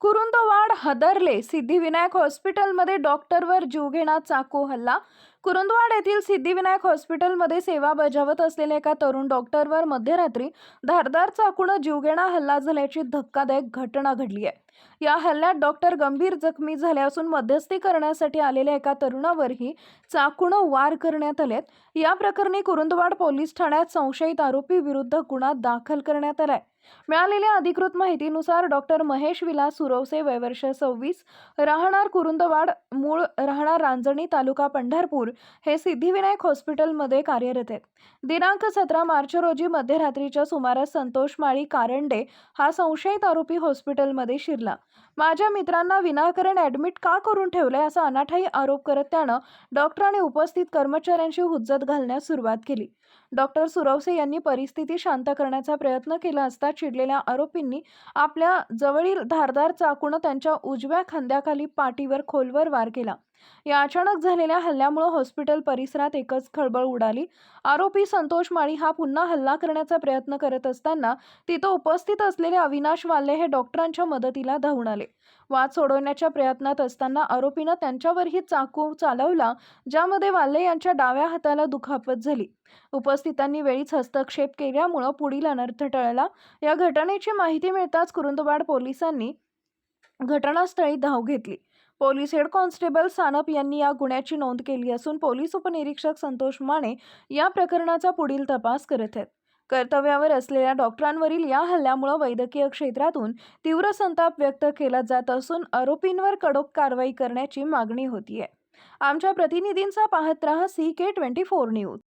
कुरुंदवाड हादरले. सिद्धिविनायक हॉस्पिटलमध्ये डॉक्टरवर जीवघेणा चाकू हल्ला. कुरुंदवाड येथील सिद्धिविनायक हॉस्पिटलमध्ये सेवा बजावत असलेल्या एका तरुण डॉक्टरवर मध्यरात्री धारदार चाकूने जीवघेणा हल्ला झाल्याची धक्कादायक घटना घडली आहे. या हल्ल्यात डॉक्टर गंभीर जखमी झाले असून मध्यस्थी करण्यासाठी आलेल्या एका तरुणावरही चाकूने वार करण्यात आलेत. या प्रकरणी कुरुंदवाड पोलीस ठाण्यात संशयित आरोपी विरुद्ध गुन्हा दाखल करण्यात आलाय. मिळालेल्या अधिकृत माहितीनुसार डॉक्टर महेश विलास सुरवसे, वय वर्ष 26, राहणार कुरुंदवाड, मूळ राहणार रांजणी, तालुका पंढरपूर, हे सिद्धिविनायक हॉस्पिटलमध्ये कार्यरत आहेत. दिनांक 17 मार्च रोजी मध्यरात्रीच्या सुमारास संतोष माळी कारंडे हा संशयित आरोपी हॉस्पिटलमध्ये शिरला. माझ्या मित्रांना विनाकारण ॲडमिट का करून ठेवलंय असा अनाठायी आरोप करत त्यानं डॉक्टर आणि उपस्थित कर्मचाऱ्यांची हुज्जत घालण्यास सुरुवात केली. डॉक्टर सुरवसे यांनी परिस्थिती शांत करण्याचा प्रयत्न केला असता चिडलेल्या आरोपींनी आपल्या जवळील धारदार चाकूने त्यांच्या उजव्या खांद्याखाली पाठीवर खोलवर वार केला. या अचानक झालेल्या हल्ल्यामुळे हॉस्पिटल परिसरात एकच खळबळ उडाली. आरोपी संतोष माळी हा पुन्हा हल्ला करण्याचा प्रयत्न करत असताना तिथे उपस्थित असलेले अविनाश वाल्ले हे डॉक्टरांच्या मदतीला धावून आले. वाद सोडवण्याच्या प्रयत्नात असताना आरोपीने त्यांच्यावरही चाकू चालवला, ज्यामध्ये वाल्ले यांच्या डाव्या हाताला दुखापत झाली. उपस्थितांनी वेळीच हस्तक्षेप केल्यामुळे पुढील अनर्थ टळला. या घटनेची माहिती मिळताच कुरुंदवाड पोलिसांनी घटनास्थळी धाव घेतली. पोलीस हेड कॉन्स्टेबल सानप यांनी या गुन्ह्याची नोंद केली असून पोलीस उपनिरीक्षक संतोष माने या प्रकरणाचा पुढील तपास करत आहेत. कर्तव्यावर असलेल्या डॉक्टरांवरील या हल्ल्यामुळे वैद्यकीय क्षेत्रातून तीव्र संताप व्यक्त केला जात असून आरोपींवर कडक कारवाई करण्याची मागणी होतीये. आमच्या प्रतिनिधींचा पाहत रहा CK24 न्यूज.